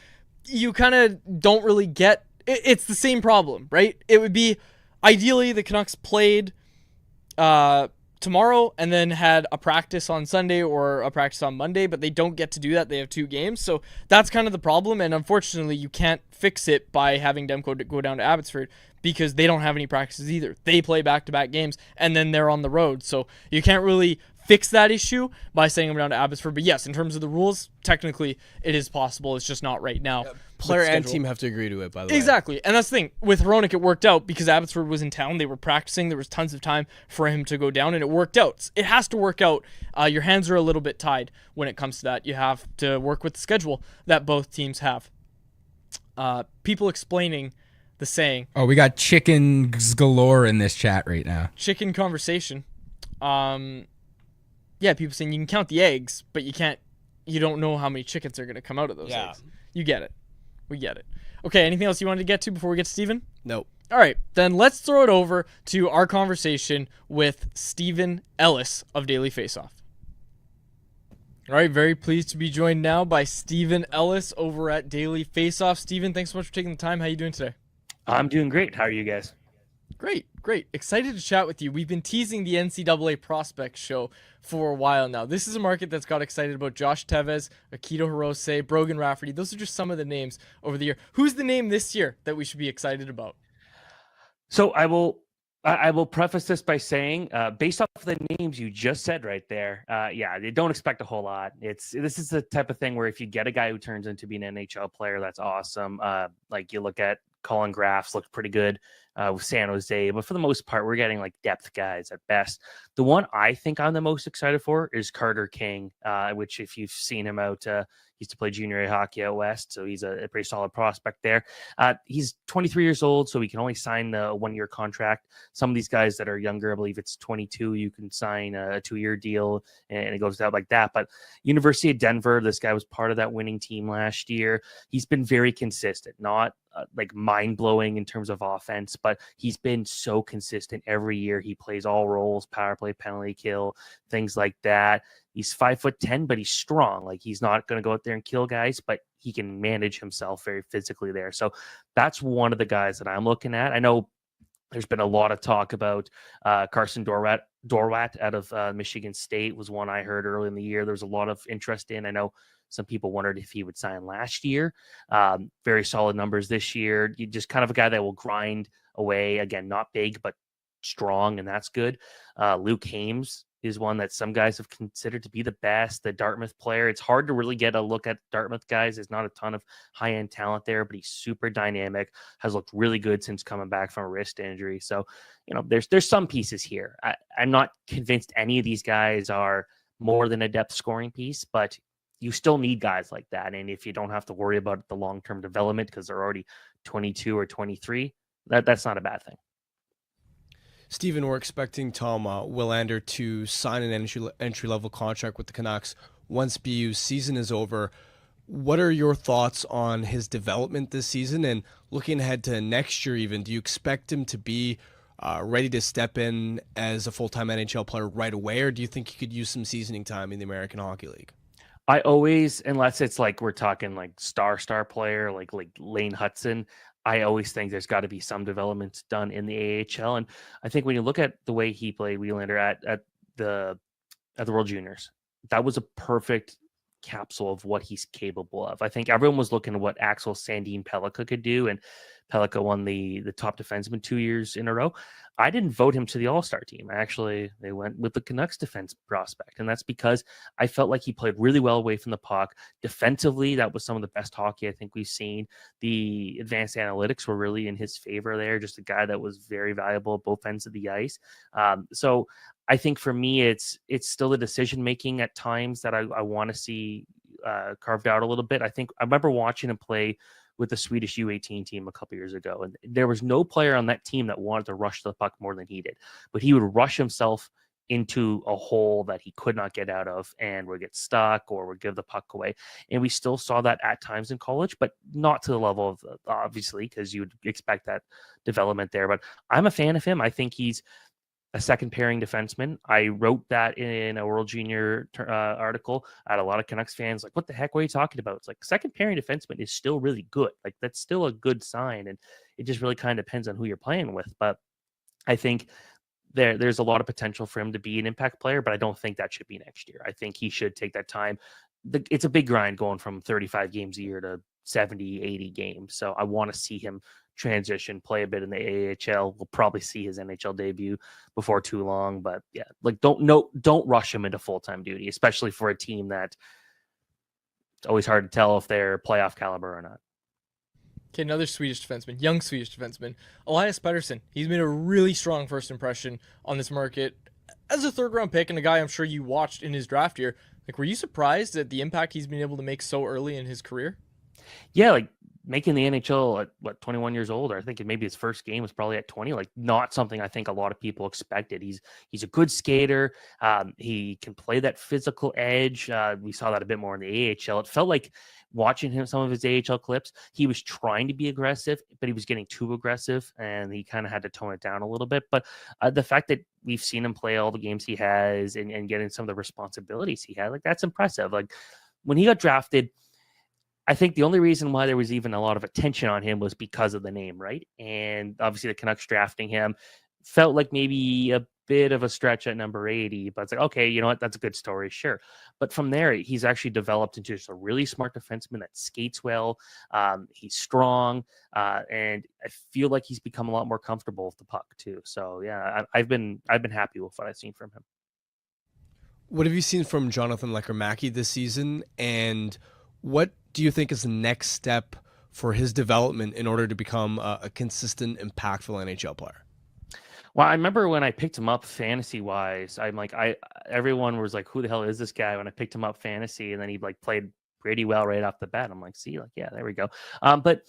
you kind of don't really get... It's the same problem, right? It would be, ideally, the Canucks played tomorrow and then had a practice on Sunday or a practice on Monday, but they don't get to do that. They have 2 games. So that's kind of the problem. And unfortunately, you can't fix it by having Demko go down to Abbotsford because they don't have any practices either. They play back-to-back games and then they're on the road. So you can't really fix that issue by sending them down to Abbotsford. But yes, in terms of the rules, technically it is possible. It's just not right now. Player and team have to agree to it, by the way. Exactly. And that's the thing. With Hronek, it worked out because Abbotsford was in town. They were practicing. There was tons of time for him to go down, and it worked out. It has to work out. Your hands are a little bit tied when it comes to that. You have to work with the schedule that both teams have. People explaining the saying. Oh, we got chickens galore in this chat right now. Chicken conversation. Yeah, people saying you can count the eggs, but you don't know how many chickens are going to come out of those eggs. You get it. We get it. Okay, anything else you wanted to get to before we get to Steven? Nope. All right, then let's throw it over to our conversation with Steven Ellis of Daily Faceoff. All right, very pleased to be joined now by Steven Ellis over at Daily Faceoff. Steven, thanks so much for taking the time. How are you doing today? I'm doing great. How are you guys? Great. Excited to chat with you. We've been teasing the NCAA Prospect Show for a while now. This is a market that's got excited about Josh Tevez, Akito Hirose, Brogan Rafferty. Those are just some of the names over the year. Who's the name this year that we should be excited about? So I will preface this by saying, based off of the names you just said right there, they don't expect a whole lot. This is the type of thing where if you get a guy who turns into being an NHL player, that's awesome. Like you look at Colin Graff's looked pretty good with San Jose, but for the most part, we're getting like depth guys at best. The one I think I'm the most excited for is Carter King, which if you've seen him out, he used to play junior A hockey out west, so he's a pretty solid prospect there. He's 23 years old, so he can only sign the 1-year contract. Some of these guys that are younger, I believe it's 22, you can sign a 2-year deal, and it goes out like that. But University of Denver, this guy was part of that winning team last year. He's been very consistent, not like mind-blowing in terms of offense, but he's been so consistent every year. He plays all roles, power play, penalty kill, things like that. He's 5'10", but he's strong. Like he's not going to go out there and kill guys, but he can manage himself very physically there. So that's one of the guys that I'm looking at. I know there's been a lot of talk about Carson Dorwat out of Michigan State was one I heard early in the year. There was a lot of interest in. I know some people wondered if he would sign last year. Very solid numbers this year. You just kind of a guy that will grind away. Again, not big, but strong, and that's good. Luke Hames is one that some guys have considered to be the best, the Dartmouth player. It's hard to really get a look at Dartmouth guys. There's not a ton of high-end talent there, but he's super dynamic, has looked really good since coming back from a wrist injury. So, there's some pieces here. I'm not convinced any of these guys are more than a depth scoring piece, but you still need guys like that. And if you don't have to worry about the long-term development because they're already 22 or 23, that's not a bad thing. Steven, we're expecting Tom Willander to sign an entry-level contract with the Canucks once BU's season is over. What are your thoughts on his development this season? And looking ahead to next year even, do you expect him to be ready to step in as a full-time NHL player right away, or do you think he could use some seasoning time in the American Hockey League? I always, unless it's like we're talking like star player, like Lane Hudson, I always think there's got to be some development done in the AHL. And I think when you look at the way he played Willander at the World Juniors, that was a perfect capsule of what he's capable of. I think everyone was looking at what Axel Sandin Pellikka could do, and Pellica won the top defenseman 2 years in a row. I didn't vote him to the All-Star team. They went with the Canucks defense prospect. And that's because I felt like he played really well away from the puck. Defensively, that was some of the best hockey I think we've seen. The advanced analytics were really in his favor there. Just a guy that was very valuable at both ends of the ice. So I think for me, it's still the decision-making at times that I want to see carved out a little bit. I remember watching him play with the Swedish U18 team a couple years ago, and there was no player on that team that wanted to rush the puck more than he did. But he would rush himself into a hole that he could not get out of and would get stuck or would give the puck away. And we still saw that at times in college, but not to the level of, obviously, because you would expect that development there. But I'm a fan of him. I think he's a second pairing defenseman. I wrote that in a World Junior article. I had a lot of Canucks fans like, what the heck, what are you talking about? It's like, second pairing defenseman is still really good. Like, that's still a good sign. And it just really kind of depends on who you're playing with. But I think there's a lot of potential for him to be an impact player, but I don't think that should be next year. I think he should take that time. It's a big grind going from 35 games a year to 70, 80 games. So I want to see him transition, play a bit in the AHL. We'll probably see his NHL debut before too long, but yeah, like don't rush him into full-time duty, especially for a team that it's always hard to tell if they're playoff caliber or not. Okay, another Swedish defenseman, young Swedish defenseman, Elias Pettersson. He's made a really strong first impression on this market as a third-round pick and a guy I'm sure you watched in his draft year. Like, were you surprised at the impact he's been able to make so early in his career? Yeah, like making the NHL at 21 years old, or I think maybe his first game was probably at 20. Like, not something I think a lot of people expected. He's a good skater. He can play that physical edge. We saw that a bit more in the AHL. It felt like watching him, some of his AHL clips, he was trying to be aggressive, but he was getting too aggressive, and he kind of had to tone it down a little bit. But the fact that we've seen him play all the games he has and getting some of the responsibilities he had, like, that's impressive. Like, when he got drafted, I think the only reason why there was even a lot of attention on him was because of the name, right? And obviously the Canucks drafting him felt like maybe a bit of a stretch at number 80, but it's like, okay, you know what? That's a good story, sure. But from there, he's actually developed into just a really smart defenseman that skates well. He's strong, and I feel like he's become a lot more comfortable with the puck too. So yeah, I've been happy with what I've seen from him. What have you seen from Jonathan Lecker-Mackey this season, and what do you think is the next step for his development in order to become a consistent, impactful NHL player? Well, I remember when I picked him up fantasy-wise, I'm like, everyone was like, who the hell is this guy? When I picked him up fantasy, and then he like played pretty well right off the bat. I'm like, see, like, yeah, there we go. But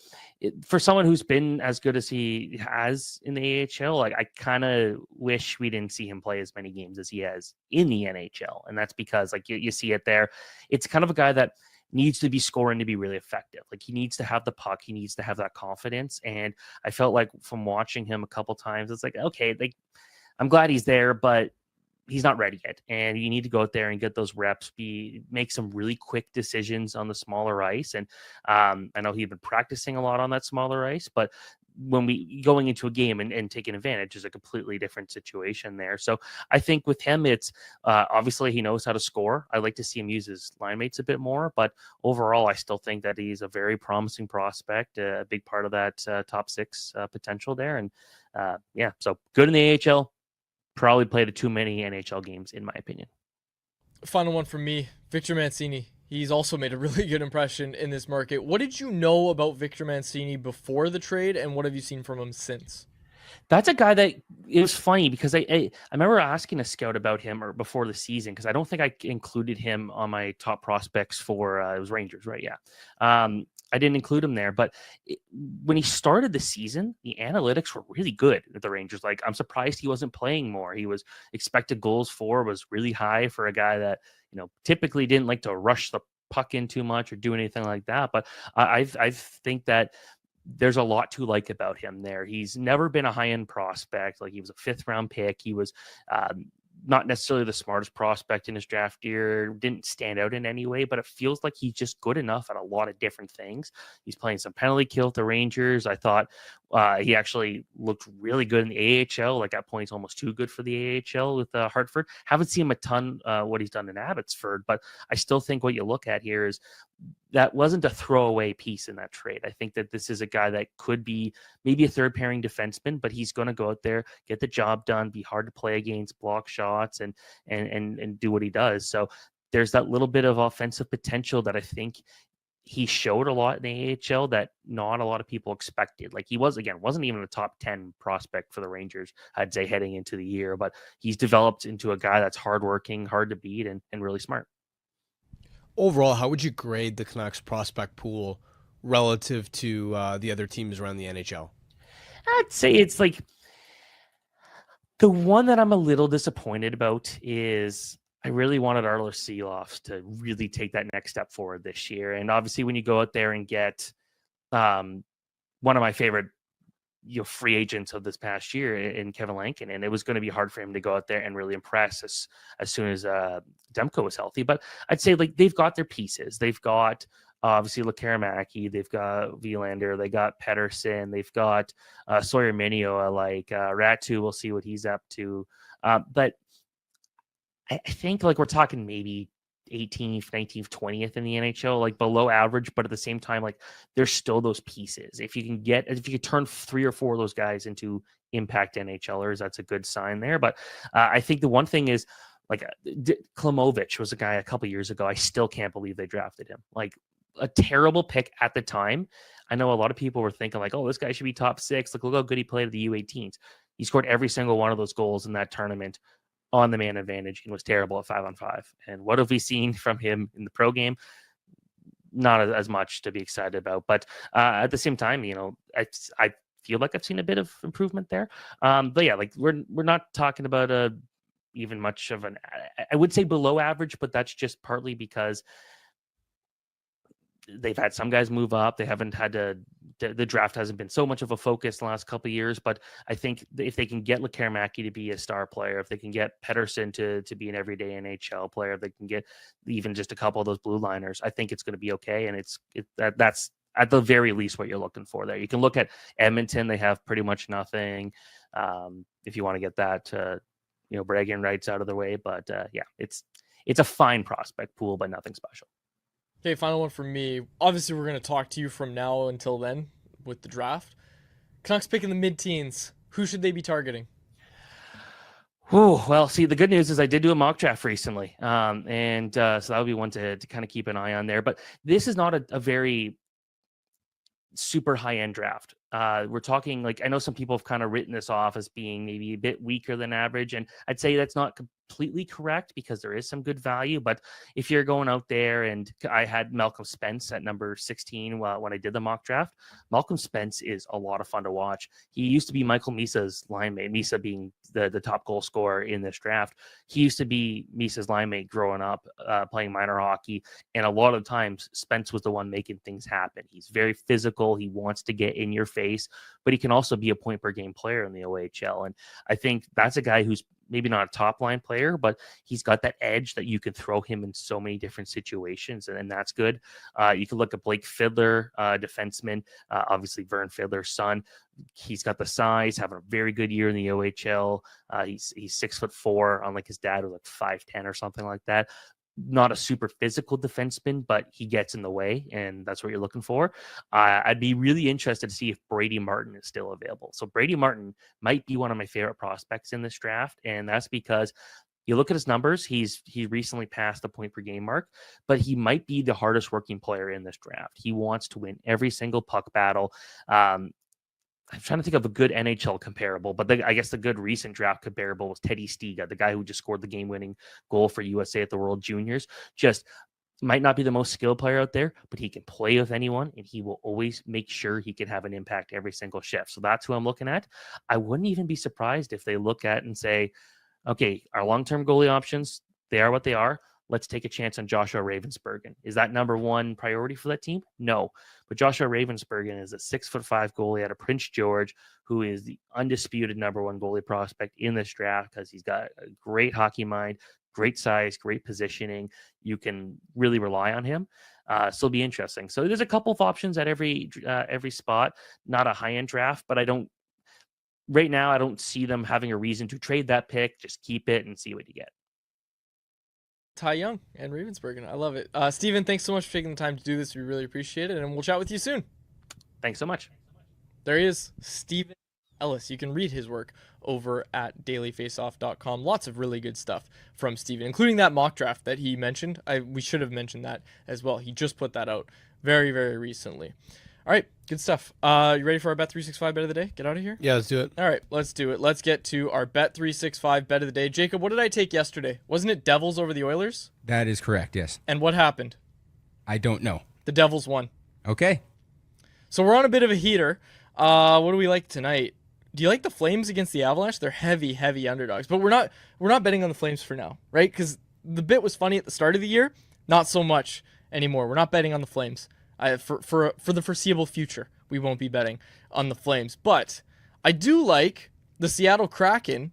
for someone who's been as good as he has in the AHL, like, I kind of wish we didn't see him play as many games as he has in the NHL. And that's because, like, you see it there. It's kind of a guy that needs to be scoring to be really effective. Like, he needs to have the puck. He needs to have that confidence. And I felt like from watching him a couple times, it's like, okay, like, I'm glad he's there, but he's not ready yet. And you need to go out there and get those reps, make some really quick decisions on the smaller ice. And I know he'd been practicing a lot on that smaller ice, but when we going into a game and taking advantage is a completely different situation there. So I think with him, it's obviously he knows how to score. I like to see him use his line mates a bit more, but overall, I still think that he's a very promising prospect, a big part of that top six potential there. And yeah, so good in the AHL, probably played too many NHL games in my opinion. Final one from me, Victor Mancini. He's also made a really good impression in this market. What did you know about Victor Mancini before the trade, and what have you seen from him since? That's a guy that it was funny because I remember asking a scout about him or before the season, because I don't think I included him on my top prospects for it was Rangers, right? Yeah. I didn't include him there, but when he started the season, the analytics were really good at the Rangers. Like, I'm surprised he wasn't playing more. He was expected goals for was really high for a guy that, you know, typically didn't like to rush the puck in too much or do anything like that. But I think that there's a lot to like about him there. He's never been a high-end prospect. Like, he was a 5th round pick. He was not necessarily the smartest prospect in his draft year, didn't stand out in any way, but it feels like he's just good enough at a lot of different things. He's playing some penalty kill with the Rangers. I thought he actually looked really good in the AHL. Like, at points, almost too good for the AHL with Hartford. Haven't seen him a ton what he's done in Abbotsford, but I still think what you look at here is that wasn't a throwaway piece in that trade. I think that this is a guy that could be maybe a third pairing defenseman, but he's going to go out there, get the job done, be hard to play against, block shots, and do what he does. So there's that little bit of offensive potential that I think he showed a lot in the AHL that not a lot of people expected. Like he wasn't even a top 10 prospect for the Rangers, I'd say, heading into the year, but he's developed into a guy that's hardworking, hard to beat, and really smart. Overall, how would you grade the Canucks prospect pool relative to the other teams around the NHL? I'd say it's like the one that I'm a little disappointed about is I really wanted Arlo Seeloff to really take that next step forward this year. And obviously when you go out there and get one of my favorite free agents of this past year in Kevin Lankin, and it was going to be hard for him to go out there and really impress as soon as Demko was healthy. But I'd say like they've got their pieces. They've got obviously Lekaramaki, they've got Vilander, they got Pedersen, they've got Sawyer Minio, like Ratu. We'll see what he's up to. But I think like we're talking maybe 18th, 19th, 20th in the NHL, like below average, but at the same time, like there's still those pieces. If you can turn 3 or 4 of those guys into impact NHLers, that's a good sign there. But I think the one thing is like Klimovich was a guy a couple years ago. I still can't believe they drafted him. Like a terrible pick at the time. I know a lot of people were thinking like, oh, this guy should be top 6. Look how good he played at the U18s. He scored every single one of those goals in that tournament on the man advantage and was terrible at 5-on-5. And what have we seen from him in the pro game? Not as much to be excited about. But at the same time, I feel like I've seen a bit of improvement there. But yeah, like we're not talking about even much of an, I would say below average, but that's just partly because they've had some guys move up. They haven't had the draft hasn't been so much of a focus the last couple of years, but I think if they can get Lekaramaki to be a star player, if they can get Pedersen to be an everyday NHL player, if they can get even just a couple of those blue liners, I think it's going to be okay. And that's at the very least what you're looking for there. You can look at Edmonton. They have pretty much nothing. If you want to get that, bragging rights out of the way, but yeah, it's a fine prospect pool, but nothing special. Okay, final one for me. Obviously, we're going to talk to you from now until then with the draft. Canucks pick in the mid-teens. Who should they be targeting? Oh, well, see, the good news is I did do a mock draft recently. So that would be one to kind of keep an eye on there. But this is not a very super high-end draft. We're talking like, I know some people have kind of written this off as being maybe a bit weaker than average. And I'd say that's not completely correct because there is some good value. But if you're going out there, and I had Malcolm Spence at number 16 when I did the mock draft. Malcolm Spence is a lot of fun to watch. He used to be Michael Misa's line mate, Misa being the top goal scorer in this draft. He used to be Misa's line mate growing up, playing minor hockey. And a lot of times Spence was the one making things happen. He's very physical. He wants to get in your face, but he can also be a point per game player in the OHL. And I think that's a guy who's maybe not a top line player, but he's got that edge that you can throw him in so many different situations. And that's good. You can look at Blake Fiddler, defenseman, obviously Vern Fiddler's son. He's got the size, having a very good year in the OHL. He's 6'4", unlike his dad was like 5'10" or something like that. Not a super physical defenseman, but he gets in the way, and that's what you're looking for. I'd be really interested to see if Brady Martin is still available. So Brady Martin might be one of my favorite prospects in this draft, and that's because you look at his numbers, he recently passed the point per game mark, but he might be the hardest working player in this draft. He wants to win every single puck battle. I'm trying to think of a good NHL comparable, but I guess the good recent draft comparable was Teddy Stiga, the guy who just scored the game-winning goal for USA at the World Juniors. Just might not be the most skilled player out there, but he can play with anyone, and he will always make sure he can have an impact every single shift. So that's who I'm looking at. I wouldn't even be surprised if they look at and say, okay, our long-term goalie options, they are what they are. Let's take a chance on Joshua Ravensbergen. Is that number one priority for that team? No. But Joshua Ravensbergen is a 6'5" goalie out of Prince George, who is the undisputed number one goalie prospect in this draft because he's got a great hockey mind, great size, great positioning. You can really rely on him. So it'll be interesting. So there's a couple of options at every spot. Not a high-end draft, but right now I don't see them having a reason to trade that pick. Just keep it and see what you get. Ty Young and Ravensburg. I love it. Steven, thanks so much for taking the time to do this. We really appreciate it, and we'll chat with you soon. Thanks so much. There he is, Steven Ellis. You can read his work over at dailyfaceoff.com. Lots of really good stuff from Steven, including that mock draft that he mentioned. We should have mentioned that as well. He just put that out very, very recently. All right, good stuff. You ready for our Bet365 bet of the day? Get out of here? Yeah, let's do it. All right, let's do it. Let's get to our Bet365 bet of the day. Jacob, what did I take yesterday? Wasn't it Devils over the Oilers? That is correct, yes. And what happened? I don't know. The Devils won. Okay. So we're on a bit of a heater. What do we like tonight? Do you like the Flames against the Avalanche? They're heavy, heavy underdogs. But we're not betting on the Flames for now, right? Because the bit was funny at the start of the year. Not so much anymore. We're not betting on the Flames. For the foreseeable future, we won't be betting on the Flames. But I do like the Seattle Kraken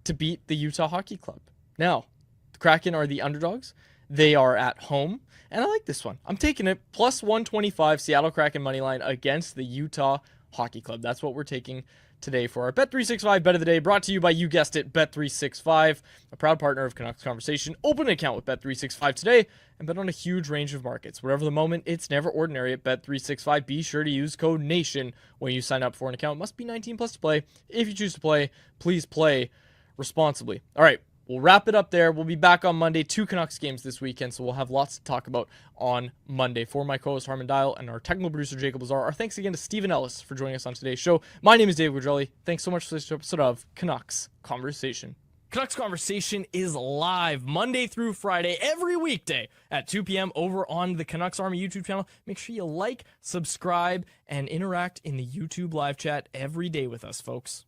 to beat the Utah Hockey Club. Now, the Kraken are the underdogs. They are at home. And I like this one. I'm taking it plus 125 Seattle Kraken money line against the Utah Hockey Club. That's what we're taking today for our Bet365 bet of the day, brought to you by, you guessed it, Bet365, a proud partner of Canucks Conversation. Open an account with Bet365 today and bet on a huge range of markets. Whatever the moment, it's never ordinary at Bet365. Be sure to use code NATION when you sign up for an account. It must be 19 plus to play. If you choose to play, please play responsibly. All right, we'll wrap it up there. We'll be back on Monday. 2 Canucks games this weekend, so we'll have lots to talk about on Monday. For my co-host Harmon Dial and our technical producer Jacob Lazar, our thanks again to Steven Ellis for joining us on today's show. My name is Dave Guidrelli. Thanks so much for this episode of Canucks Conversation. Canucks Conversation is live Monday through Friday, every weekday at 2 p.m. over on the Canucks Army YouTube channel. Make sure you like, subscribe, and interact in the YouTube live chat every day with us, folks.